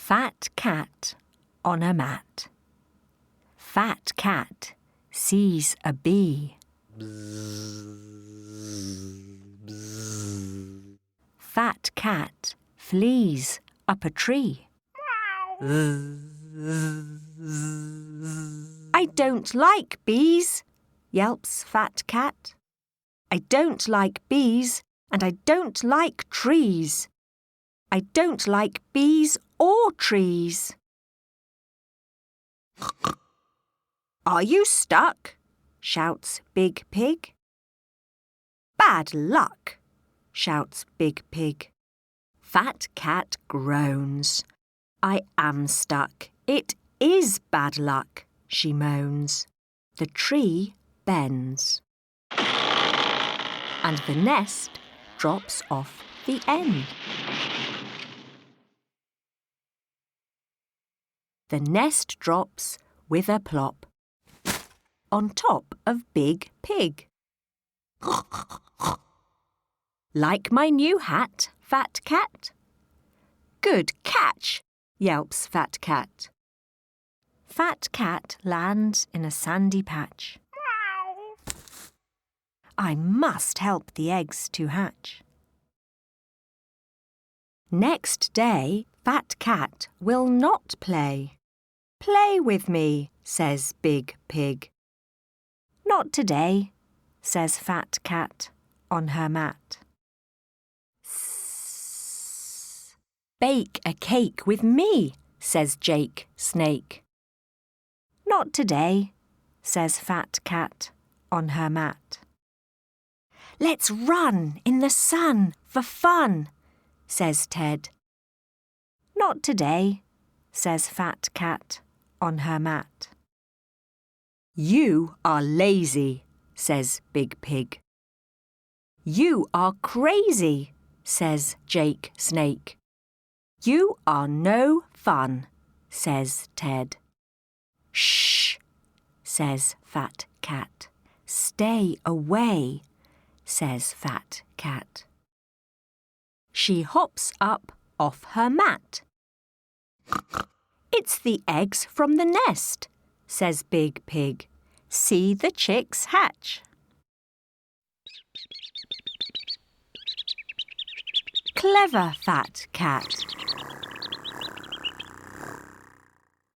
Fat cat on a mat. Fat cat sees a bee. Fat cat flees up a tree. I don't like bees, yelps Fat Cat. I don't like bees, and I don't like trees. I don't like bees or trees. Are you stuck? Shouts Big Pig. Bad luck, shouts Big Pig. Fat Cat groans. I am stuck. It is bad luck, she moans. The tree bends. And the nest drops off the end. The nest drops with a plop on top of Big Pig. Like my new hat, Fat Cat? Good catch, yelps Fat Cat. Fat Cat lands in a sandy patch. I must help the eggs to hatch. Next day, Fat Cat will not play. Play with me, says Big Pig. Not today, says Fat Cat on her mat. Bake a cake with me, says Jake Snake. Not today, says Fat Cat on her mat. Let's run in the sun for fun, says Ted. Not today, says Fat Cat on her mat. You are lazy, says Big Pig. You are crazy, says Jake Snake. You are no fun, says Ted. Shh, says Fat Cat. Stay away, says Fat Cat. She hops up off her mat. It's the eggs from the nest, says Big Pig. See the chicks hatch. Clever Fat Cat.